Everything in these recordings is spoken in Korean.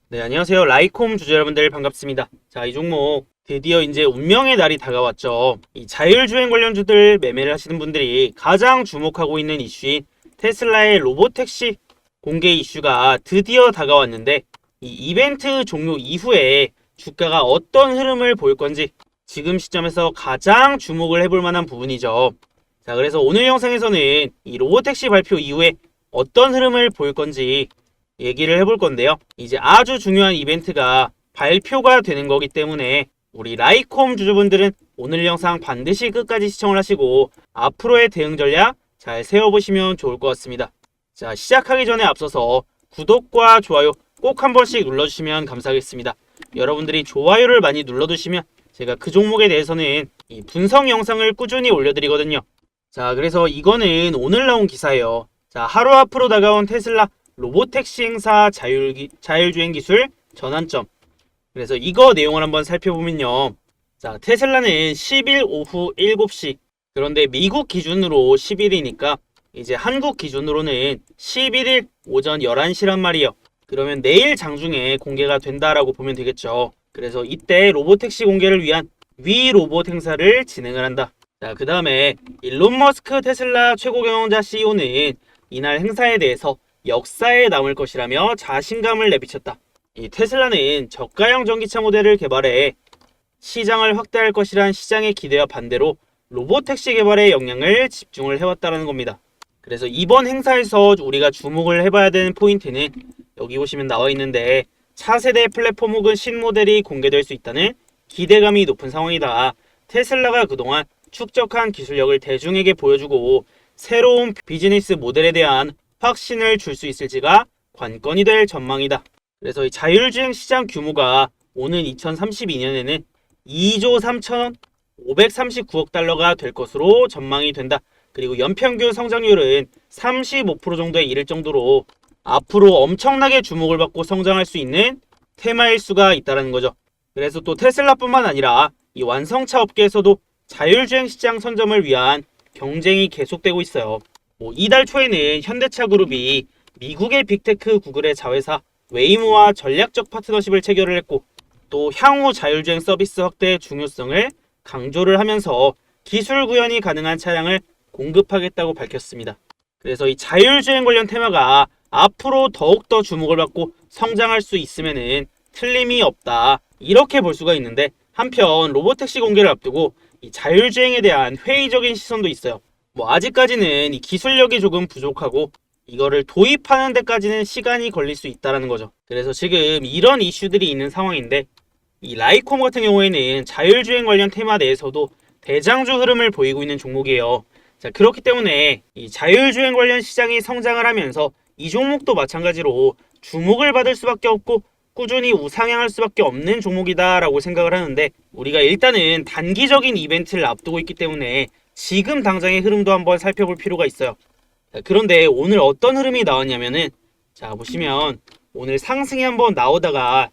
네, 안녕하세요. 라이콤 주주 여러분들 반갑습니다. 자, 이 종목 드디어 이제 운명의 날이 다가왔죠. 이 자율주행 관련주들 매매를 하시는 분들이 가장 주목하고 있는 이슈인 테슬라의 로보택시 공개 이슈가 드디어 다가왔는데 이 이벤트 종료 이후에 주가가 어떤 흐름을 보일 건지 지금 시점에서 가장 주목을 해볼 만한 부분이죠. 자, 그래서 오늘 영상에서는 이 로보택시 발표 이후에 어떤 흐름을 보일 건지 얘기를 해볼 건데요. 이제 아주 중요한 이벤트가 발표가 되는 거기 때문에 우리 라이콤 주주분들은 오늘 영상 반드시 끝까지 시청을 하시고 앞으로의 대응 전략 잘 세워보시면 좋을 것 같습니다. 자, 시작하기 전에 앞서서 구독과 좋아요 꼭 한 번씩 눌러주시면 감사하겠습니다. 여러분들이 좋아요를 많이 눌러두시면 제가 그 종목에 대해서는 이 분석 영상을 꾸준히 올려드리거든요. 자, 그래서 이거는 오늘 나온 기사예요. 자, 하루 앞으로 다가온 테슬라 로보택시 행사 자율주행 기술 전환점. 그래서 이거 내용을 한번 살펴보면요. 자, 테슬라는 10일 오후 7시. 그런데 미국 기준으로 10일이니까 이제 한국 기준으로는 11일 오전 11시란 말이에요. 그러면 내일 장중에 공개가 된다라고 보면 되겠죠. 그래서 이때 로보택시 공개를 위한 위 로봇 행사를 진행을 한다. 자, 그 다음에 일론 머스크 테슬라 최고 경영자 CEO는 이날 행사에 대해서 역사에 남을 것이라며 자신감을 내비쳤다. 이 테슬라는 저가형 전기차 모델을 개발해 시장을 확대할 것이란 시장의 기대와 반대로 로보택시 개발에 역량을 집중을 해왔다는 겁니다. 그래서 이번 행사에서 우리가 주목을 해봐야 되는 포인트는 여기 보시면 나와 있는데 차세대 플랫폼 혹은 신모델이 공개될 수 있다는 기대감이 높은 상황이다. 테슬라가 그동안 축적한 기술력을 대중에게 보여주고 새로운 비즈니스 모델에 대한 확신을 줄 수 있을지가 관건이 될 전망이다. 그래서 이 자율주행 시장 규모가 오는 2032년에는 2조 3천억 539억 달러가 될 것으로 전망이 된다. 그리고 연평균 성장률은 35% 정도에 이를 정도로 앞으로 엄청나게 주목을 받고 성장할 수 있는 테마일 수가 있다는 거죠. 그래서 또 테슬라뿐만 아니라 이 완성차 업계에서도 자율주행 시장 선점을 위한 경쟁이 계속되고 있어요. 이달 초에는 현대차 그룹이 미국의 빅테크 구글의 자회사 웨이모와 전략적 파트너십을 체결을 했고 또 향후 자율주행 서비스 확대의 중요성을 강조를 하면서 기술 구현이 가능한 차량을 공급하겠다고 밝혔습니다. 그래서 이 자율주행 관련 테마가 앞으로 더욱더 주목을 받고 성장할 수 있으면은 틀림이 없다. 이렇게 볼 수가 있는데 한편 로보택시 공개를 앞두고 이 자율주행에 대한 회의적인 시선도 있어요. 아직까지는 이 기술력이 조금 부족하고 이거를 도입하는 데까지는 시간이 걸릴 수 있다는 거죠. 그래서 지금 이런 이슈들이 있는 상황인데 이 라이콤 같은 경우에는 자율주행 관련 테마 내에서도 대장주 흐름을 보이고 있는 종목이에요. 자, 그렇기 때문에 이 자율주행 관련 시장이 성장을 하면서 이 종목도 마찬가지로 주목을 받을 수밖에 없고 꾸준히 우상향할 수밖에 없는 종목이다라고 생각을 하는데 우리가 일단은 단기적인 이벤트를 앞두고 있기 때문에 지금 당장의 흐름도 한번 살펴볼 필요가 있어요. 자, 그런데 오늘 어떤 흐름이 나왔냐면은 자, 보시면 오늘 상승이 한번 나오다가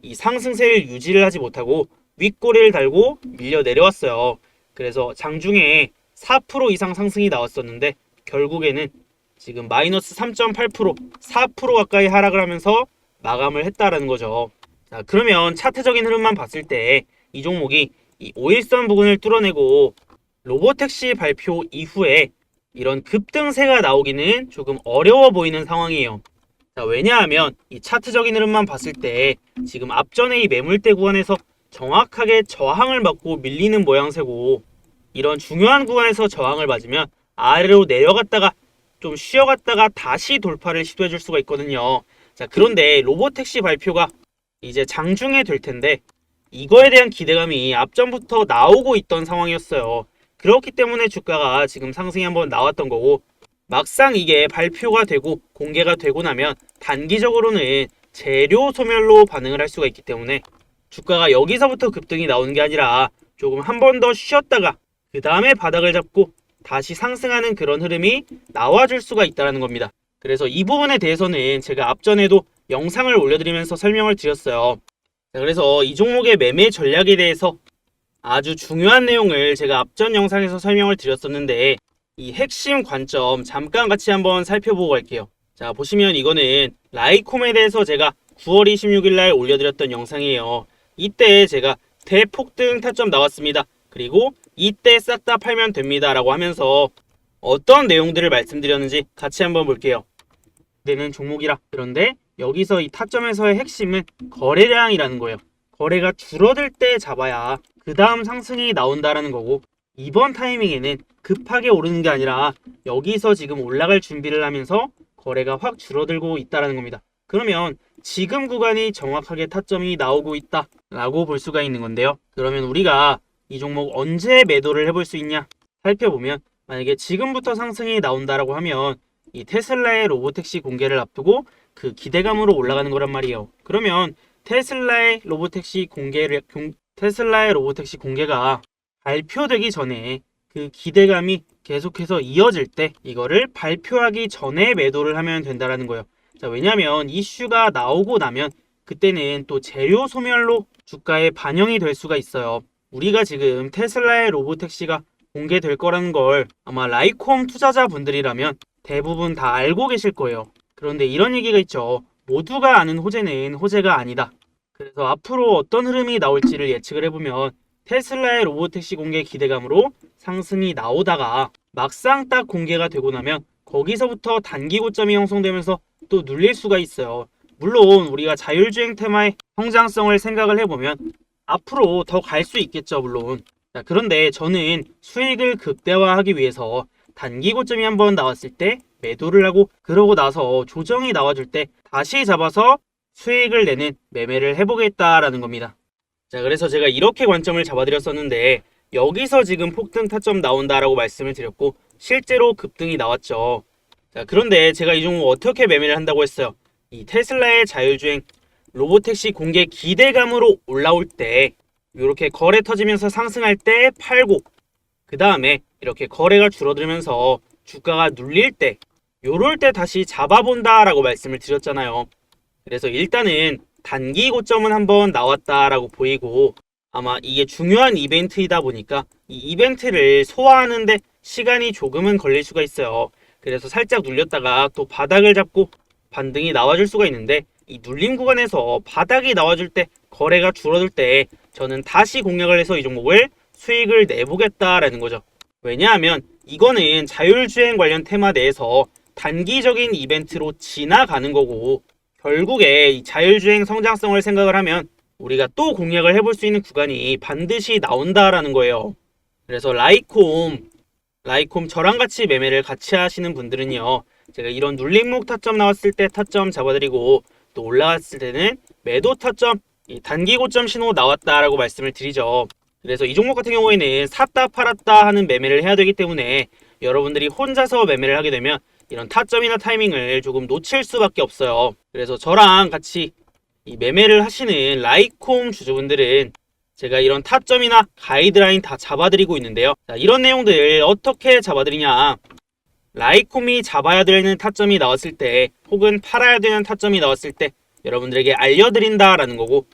이 상승세를 유지를 하지 못하고 윗꼬리를 달고 밀려 내려왔어요. 그래서 장중에 4% 이상 상승이 나왔었는데 결국에는 지금 마이너스 3.8% 4% 가까이 하락을 하면서 마감을 했다라는 거죠. 자, 그러면 차트적인 흐름만 봤을 때 이 종목이 이 5일선 부근을 뚫어내고 로보택시 발표 이후에 이런 급등세가 나오기는 조금 어려워 보이는 상황이에요. 자, 왜냐하면 이 차트적인 흐름만 봤을 때 지금 앞전에 이 매물대 구간에서 정확하게 저항을 받고 밀리는 모양새고 이런 중요한 구간에서 저항을 맞으면 아래로 내려갔다가 좀 쉬어갔다가 다시 돌파를 시도해 줄 수가 있거든요. 자, 그런데 로보택시 발표가 이제 장중에 될 텐데 이거에 대한 기대감이 앞전부터 나오고 있던 상황이었어요. 그렇기 때문에 주가가 지금 상승이 한번 나왔던 거고 막상 이게 발표가 되고 공개가 되고 나면 단기적으로는 재료 소멸로 반응을 할 수가 있기 때문에 주가가 여기서부터 급등이 나오는 게 아니라 조금 한 번 더 쉬었다가 그 다음에 바닥을 잡고 다시 상승하는 그런 흐름이 나와줄 수가 있다는 겁니다. 그래서 이 부분에 대해서는 제가 앞전에도 영상을 올려드리면서 설명을 드렸어요. 그래서 이 종목의 매매 전략에 대해서 아주 중요한 내용을 제가 앞전 영상에서 설명을 드렸었는데 이 핵심 관점 잠깐 같이 한번 살펴보고 갈게요. 자, 보시면 이거는 라이콤에 대해서 제가 9월 26일 날 올려드렸던 영상이에요. 이때 제가 대폭등 타점 나왔습니다. 그리고 이때 싹 다 팔면 됩니다 라고 하면서 어떤 내용들을 말씀드렸는지 같이 한번 볼게요. 되는 종목이라. 그런데 여기서 이 타점에서의 핵심은 거래량이라는 거예요. 거래가 줄어들 때 잡아야 그 다음 상승이 나온다라는 거고, 이번 타이밍에는 급하게 오르는 게 아니라 여기서 지금 올라갈 준비를 하면서 거래가 확 줄어들고 있다라는 겁니다. 그러면 지금 구간이 정확하게 타점이 나오고 있다 라고 볼 수가 있는 건데요. 그러면 우리가 이 종목 언제 매도를 해볼 수 있냐 살펴보면, 만약에 지금부터 상승이 나온다라고 하면 이 테슬라의 로보택시 공개를 앞두고 그 기대감으로 올라가는 거란 말이에요. 그러면 테슬라의 로보택시 공개가 발표되기 전에 그 기대감이 계속해서 이어질 때 이거를 발표하기 전에 매도를 하면 된다라는 거예요. 자, 왜냐면 이슈가 나오고 나면 그때는 또 재료 소멸로 주가에 반영이 될 수가 있어요. 우리가 지금 테슬라의 로보택시가 공개될 거라는 걸 아마 라이콤 투자자분들이라면 대부분 다 알고 계실 거예요. 그런데 이런 얘기가 있죠. 모두가 아는 호재는 호재가 아니다. 그래서 앞으로 어떤 흐름이 나올지를 예측을 해보면 테슬라의 로보택시 공개 기대감으로 상승이 나오다가 막상 딱 공개가 되고 나면 거기서부터 단기 고점이 형성되면서 또 눌릴 수가 있어요. 물론 우리가 자율주행 테마의 성장성을 생각을 해보면 앞으로 더 갈 수 있겠죠, 물론. 자, 그런데 저는 수익을 극대화하기 위해서 단기 고점이 한번 나왔을 때 매도를 하고, 그러고 나서 조정이 나와줄 때 다시 잡아서 수익을 내는 매매를 해보겠다라는 겁니다. 자, 그래서 제가 이렇게 관점을 잡아드렸었는데 여기서 지금 폭등 타점 나온다라고 말씀을 드렸고 실제로 급등이 나왔죠. 자, 그런데 제가 이 종목 어떻게 매매를 한다고 했어요? 이 테슬라의 자율주행 로보택시 공개 기대감으로 올라올 때 이렇게 거래 터지면서 상승할 때 팔고, 그 다음에 이렇게 거래가 줄어들면서 주가가 눌릴 때 요럴 때 다시 잡아본다 라고 말씀을 드렸잖아요. 그래서 일단은 단기 고점은 한번 나왔다라고 보이고, 아마 이게 중요한 이벤트이다 보니까 이 이벤트를 소화하는데 시간이 조금은 걸릴 수가 있어요. 그래서 살짝 눌렸다가 또 바닥을 잡고 반등이 나와줄 수가 있는데, 이 눌림 구간에서 바닥이 나와줄 때 거래가 줄어들 때 저는 다시 공략을 해서 이 종목을 수익을 내보겠다라는 거죠. 왜냐하면 이거는 자율주행 관련 테마 내에서 단기적인 이벤트로 지나가는 거고, 결국에 이 자율주행 성장성을 생각을 하면 우리가 또 공략을 해볼 수 있는 구간이 반드시 나온다라는 거예요. 그래서 라이콤 저랑 같이 매매를 같이 하시는 분들은요, 제가 이런 눌림목 타점 나왔을 때 타점 잡아드리고 또 올라갔을 때는 매도 타점, 이 단기 고점 신호 나왔다라고 말씀을 드리죠. 그래서 이 종목 같은 경우에는 샀다 팔았다 하는 매매를 해야 되기 때문에 여러분들이 혼자서 매매를 하게 되면 이런 타점이나 타이밍을 조금 놓칠 수밖에 없어요. 그래서 저랑 같이 이 매매를 하시는 라이콤 주주분들은 제가 이런 타점이나 가이드라인 다 잡아드리고 있는데요. 자, 이런 내용들 어떻게 잡아드리냐, 라이콤이 잡아야 되는 타점이 나왔을 때 혹은 팔아야 되는 타점이 나왔을 때 여러분들에게 알려드린다라는 거고,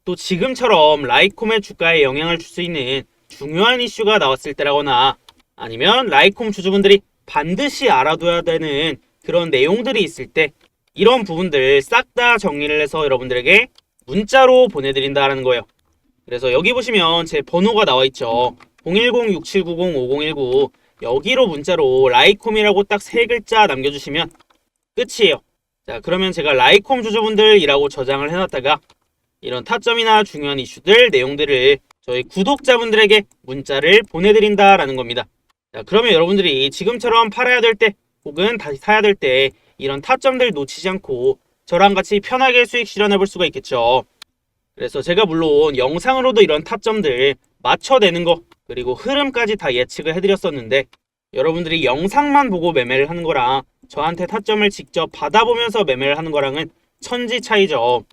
또 지금처럼 라이콤의 주가에 영향을 줄 수 있는 중요한 이슈가 나왔을 때라거나 아니면 라이콤 주주분들이 반드시 알아둬야 되는 그런 내용들이 있을 때 이런 부분들 싹 다 정리를 해서 여러분들에게 문자로 보내드린다라는 거예요. 그래서 여기 보시면 제 번호가 나와 있죠. 010-6790-5019 여기로 문자로 라이콤이라고 딱 3글자 남겨주시면 끝이에요. 자, 그러면 제가 라이콤 주주분들이라고 저장을 해놨다가 이런 타점이나 중요한 이슈들 내용들을 저희 구독자분들에게 문자를 보내드린다라는 겁니다. 자, 그러면 여러분들이 지금처럼 팔아야 될 때 혹은 다시 사야 될 때 이런 타점들 놓치지 않고 저랑 같이 편하게 수익 실현해 볼 수가 있겠죠. 그래서 제가 물론 영상으로도 이런 타점들 맞춰내는 거 그리고 흐름까지 다 예측을 해드렸었는데, 여러분들이 영상만 보고 매매를 하는 거랑 저한테 타점을 직접 받아보면서 매매를 하는 거랑은 천지 차이죠.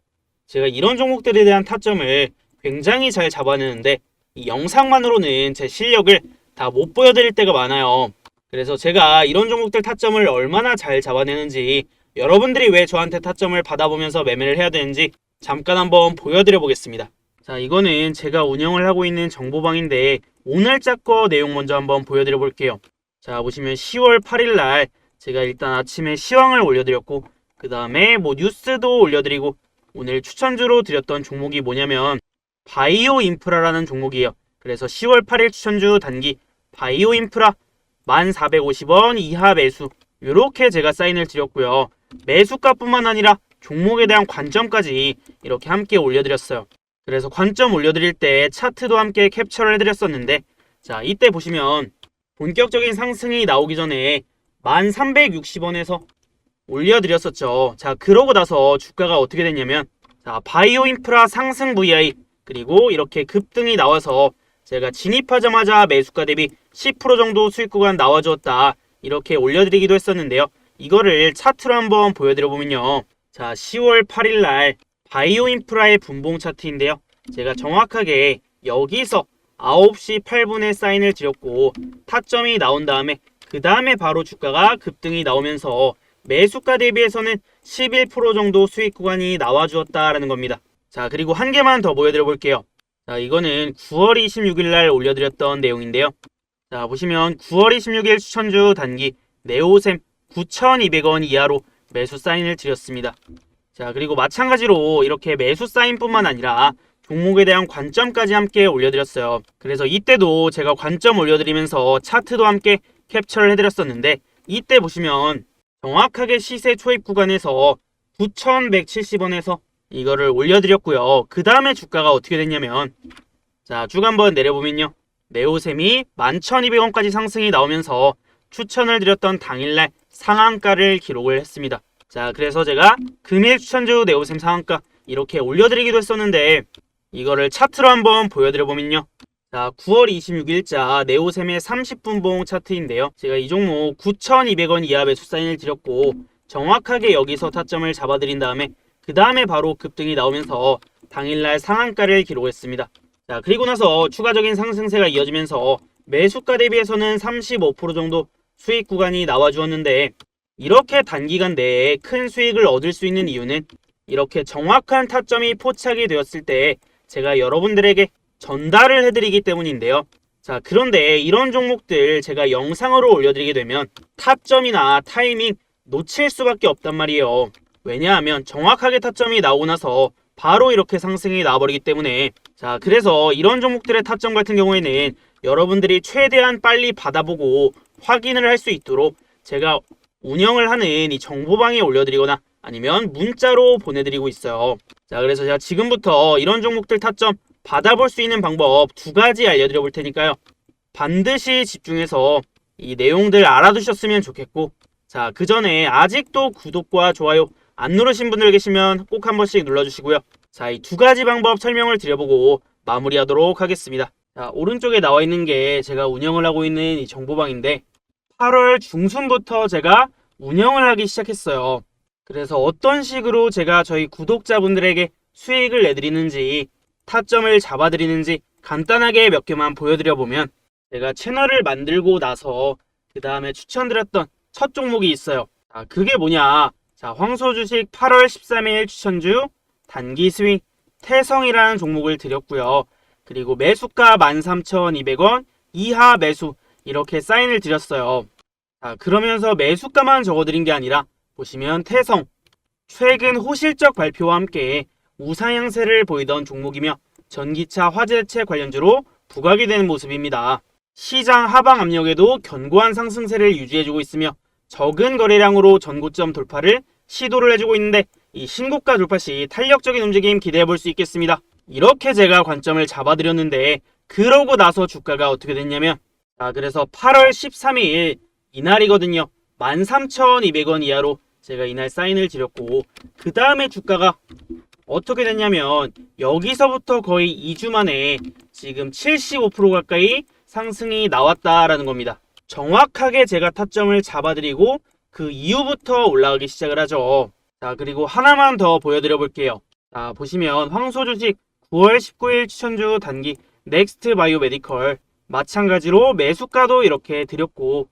제가 이런 종목들에 대한 타점을 굉장히 잘 잡아내는데 이 영상만으로는 제 실력을 다 못 보여드릴 때가 많아요. 그래서 제가 이런 종목들 타점을 얼마나 잘 잡아내는지, 여러분들이 왜 저한테 타점을 받아보면서 매매를 해야 되는지 잠깐 한번 보여드려 보겠습니다. 자, 이거는 제가 운영을 하고 있는 정보방인데 오늘자 거 내용 먼저 한번 보여드려 볼게요. 자, 보시면 10월 8일 날 제가 일단 아침에 시황을 올려드렸고 그 다음에 뭐 뉴스도 올려드리고 오늘 추천주로 드렸던 종목이 뭐냐면 바이오 인프라라는 종목이에요. 그래서 10월 8일 추천주 단기 바이오 인프라 1450원 이하 매수, 이렇게 제가 사인을 드렸고요. 매수가뿐만 아니라 종목에 대한 관점까지 이렇게 함께 올려드렸어요. 그래서 관점 올려드릴 때 차트도 함께 캡처를 해드렸었는데, 자, 이때 보시면 본격적인 상승이 나오기 전에 1360원에서 올려드렸었죠. 자, 그러고 나서 주가가 어떻게 됐냐면, 자, 바이오 인프라 상승 VI, 그리고 이렇게 급등이 나와서 제가 진입하자마자 매수가 대비 10% 정도 수익 구간 나와주었다, 이렇게 올려드리기도 했었는데요. 이거를 차트로 한번 보여드려 보면요. 자, 10월 8일 날 바이오 인프라의 분봉 차트인데요. 제가 정확하게 여기서 9시 8분에 사인을 드렸고 타점이 나온 다음에 그 다음에 바로 주가가 급등이 나오면서 매수가 대비해서는 11% 정도 수익 구간이 나와주었다라는 겁니다. 자, 그리고 한 개만 더 보여드려 볼게요. 자, 이거는 9월 26일 날 올려드렸던 내용인데요. 자, 보시면 9월 26일 추천주 단기 네오셈 9,200원 이하로 매수 사인을 드렸습니다. 자, 그리고 마찬가지로 이렇게 매수 사인뿐만 아니라 종목에 대한 관점까지 함께 올려드렸어요. 그래서 이때도 제가 관점 올려드리면서 차트도 함께 캡처를 해드렸었는데, 이때 보시면 정확하게 시세 초입 구간에서 9,170원에서 이거를 올려드렸고요. 그 다음에 주가가 어떻게 됐냐면, 자, 쭉 한번 내려보면요. 네오셈이 11,200원까지 상승이 나오면서 추천을 드렸던 당일날 상한가를 기록을 했습니다. 자, 그래서 제가 금일 추천주 네오셈 상한가 이렇게 올려드리기도 했었는데, 이거를 차트로 한번 보여드려보면요. 자, 9월 26일자 네오셈의 30분봉 차트인데요. 제가 이 종목 9,200원 이하 매수 사인을 드렸고 정확하게 여기서 타점을 잡아드린 다음에 그 다음에 바로 급등이 나오면서 당일날 상한가를 기록했습니다. 자, 그리고 나서 추가적인 상승세가 이어지면서 매수가 대비해서는 35% 정도 수익 구간이 나와주었는데, 이렇게 단기간 내에 큰 수익을 얻을 수 있는 이유는 이렇게 정확한 타점이 포착이 되었을 때 제가 여러분들에게 전달을 해드리기 때문인데요. 자, 그런데 이런 종목들 제가 영상으로 올려드리게 되면 타점이나 타이밍 놓칠 수밖에 없단 말이에요. 왜냐하면 정확하게 타점이 나오고 나서 바로 이렇게 상승이 나와버리기 때문에, 자, 그래서 이런 종목들의 타점 같은 경우에는 여러분들이 최대한 빨리 받아보고 확인을 할 수 있도록 제가 운영을 하는 이 정보방에 올려드리거나 아니면 문자로 보내드리고 있어요. 자, 그래서 제가 지금부터 이런 종목들 타점 받아볼 수 있는 방법 2가지 알려드려 볼 테니까요. 반드시 집중해서 이 내용들 알아두셨으면 좋겠고, 자, 그 전에 아직도 구독과 좋아요 안 누르신 분들 계시면 꼭 한 번씩 눌러주시고요. 자, 이 2가지 방법 설명을 드려보고 마무리하도록 하겠습니다. 자, 오른쪽에 나와 있는 게 제가 운영을 하고 있는 이 정보방인데, 8월 중순부터 제가 운영을 하기 시작했어요. 그래서 어떤 식으로 제가 저희 구독자분들에게 수익을 내드리는지, 타점을 잡아드리는지 간단하게 몇 개만 보여드려보면, 제가 채널을 만들고 나서 그 다음에 추천드렸던 첫 종목이 있어요. 자, 그게 뭐냐? 자, 황소주식 8월 13일 추천주 단기 스윙 태성이라는 종목을 드렸고요. 그리고 매수가 13,200원 이하 매수 이렇게 사인을 드렸어요. 자, 그러면서 매수가만 적어드린 게 아니라 보시면 태성 최근 호실적 발표와 함께 우상향세를 보이던 종목이며 전기차 화재체 관련주로 부각이 되는 모습입니다. 시장 하방 압력에도 견고한 상승세를 유지해주고 있으며 적은 거래량으로 전고점 돌파를 시도를 해주고 있는데, 이 신고가 돌파 시 탄력적인 움직임 기대해볼 수 있겠습니다. 이렇게 제가 관점을 잡아드렸는데, 그러고 나서 주가가 어떻게 됐냐면, 자, 그래서 8월 13일 이날이거든요. 13,200원 이하로 제가 이날 사인을 드렸고, 그 다음에 주가가 어떻게 됐냐면 여기서부터 거의 2주 만에 지금 75% 가까이 상승이 나왔다라는 겁니다. 정확하게 제가 타점을 잡아드리고 그 이후부터 올라가기 시작을 하죠. 자, 그리고 하나만 더 보여드려 볼게요. 자, 보시면 황소주식 9월 19일 추천주 단기 넥스트 바이오 메디컬 마찬가지로 매수가도 이렇게 드렸고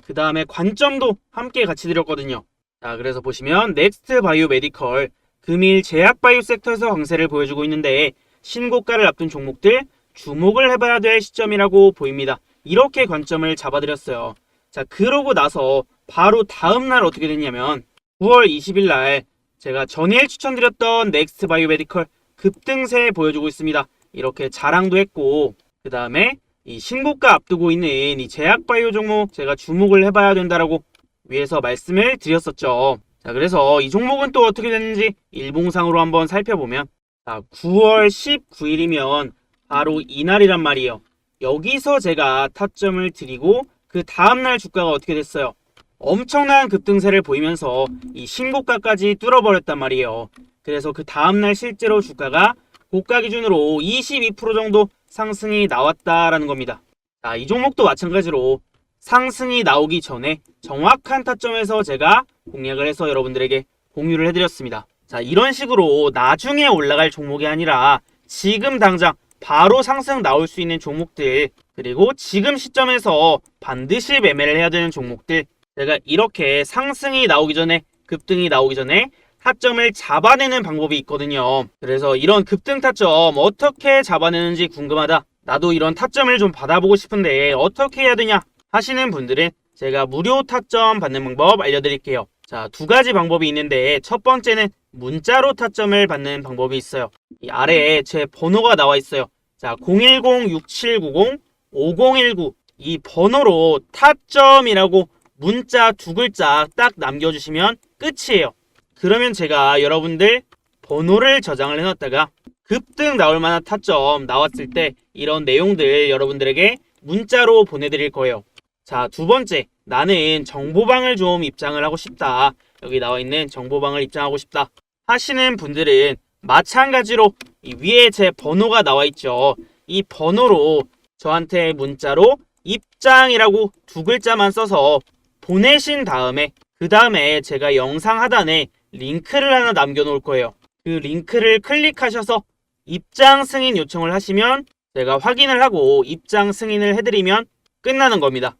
그 다음에 관점도 함께 같이 드렸거든요. 자, 그래서 보시면 넥스트 바이오 메디컬 금일 제약바이오 섹터에서 강세를 보여주고 있는데 신고가를 앞둔 종목들 주목을 해봐야 될 시점이라고 보입니다. 이렇게 관점을 잡아드렸어요. 자, 그러고 나서 바로 다음날 어떻게 됐냐면 9월 20일 날 제가 전일 추천드렸던 넥스트 바이오메디컬 급등세 보여주고 있습니다. 이렇게 자랑도 했고, 그 다음에 이 신고가 앞두고 있는 이 제약바이오 종목 제가 주목을 해봐야 된다라고 위에서 말씀을 드렸었죠. 자, 그래서 이 종목은 또 어떻게 됐는지 일봉상으로 한번 살펴보면, 자, 9월 19일이면 바로 이날이란 말이에요. 여기서 제가 타점을 드리고 그 다음날 주가가 어떻게 됐어요? 엄청난 급등세를 보이면서 이 신고가까지 뚫어버렸단 말이에요. 그래서 그 다음날 실제로 주가가 고가 기준으로 22% 정도 상승이 나왔다라는 겁니다. 자, 이 종목도 마찬가지로 상승이 나오기 전에 정확한 타점에서 제가 공략을 해서 여러분들에게 공유를 해드렸습니다. 자, 이런 식으로 나중에 올라갈 종목이 아니라 지금 당장 바로 상승 나올 수 있는 종목들, 그리고 지금 시점에서 반드시 매매를 해야 되는 종목들, 제가 이렇게 상승이 나오기 전에, 급등이 나오기 전에 타점을 잡아내는 방법이 있거든요. 그래서 이런 급등 타점 어떻게 잡아내는지 궁금하다, 나도 이런 타점을 좀 받아보고 싶은데 어떻게 해야 되냐 하시는 분들은 제가 무료 타점 받는 방법 알려드릴게요. 자, 두 가지 방법이 있는데, 첫 번째는 문자로 타점을 받는 방법이 있어요. 이 아래에 제 번호가 나와 있어요. 자, 010-6790-5019 이 번호로 타점이라고 문자 두 글자 딱 남겨주시면 끝이에요. 그러면 제가 여러분들 번호를 저장을 해놨다가 급등 나올 만한 타점 나왔을 때 이런 내용들 여러분들에게 문자로 보내드릴 거예요. 자, 두 번째, 나는 정보방을 좀 입장을 하고 싶다, 여기 나와 있는 정보방을 입장하고 싶다 하시는 분들은 마찬가지로 이 위에 제 번호가 나와 있죠. 이 번호로 저한테 문자로 입장이라고 두 글자만 써서 보내신 다음에, 그 다음에 제가 영상 하단에 링크를 하나 남겨놓을 거예요. 그 링크를 클릭하셔서 입장 승인 요청을 하시면 제가 확인을 하고 입장 승인을 해드리면 끝나는 겁니다.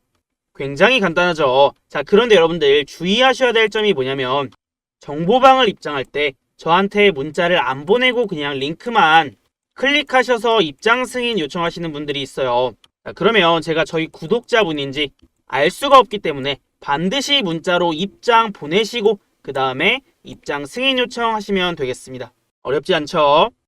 굉장히 간단하죠. 자, 그런데 여러분들 주의하셔야 될 점이 뭐냐면, 정보방을 입장할 때 저한테 문자를 안 보내고 그냥 링크만 클릭하셔서 입장 승인 요청하시는 분들이 있어요. 자, 그러면 제가 저희 구독자분인지 알 수가 없기 때문에 반드시 문자로 입장 보내시고 그 다음에 입장 승인 요청하시면 되겠습니다. 어렵지 않죠?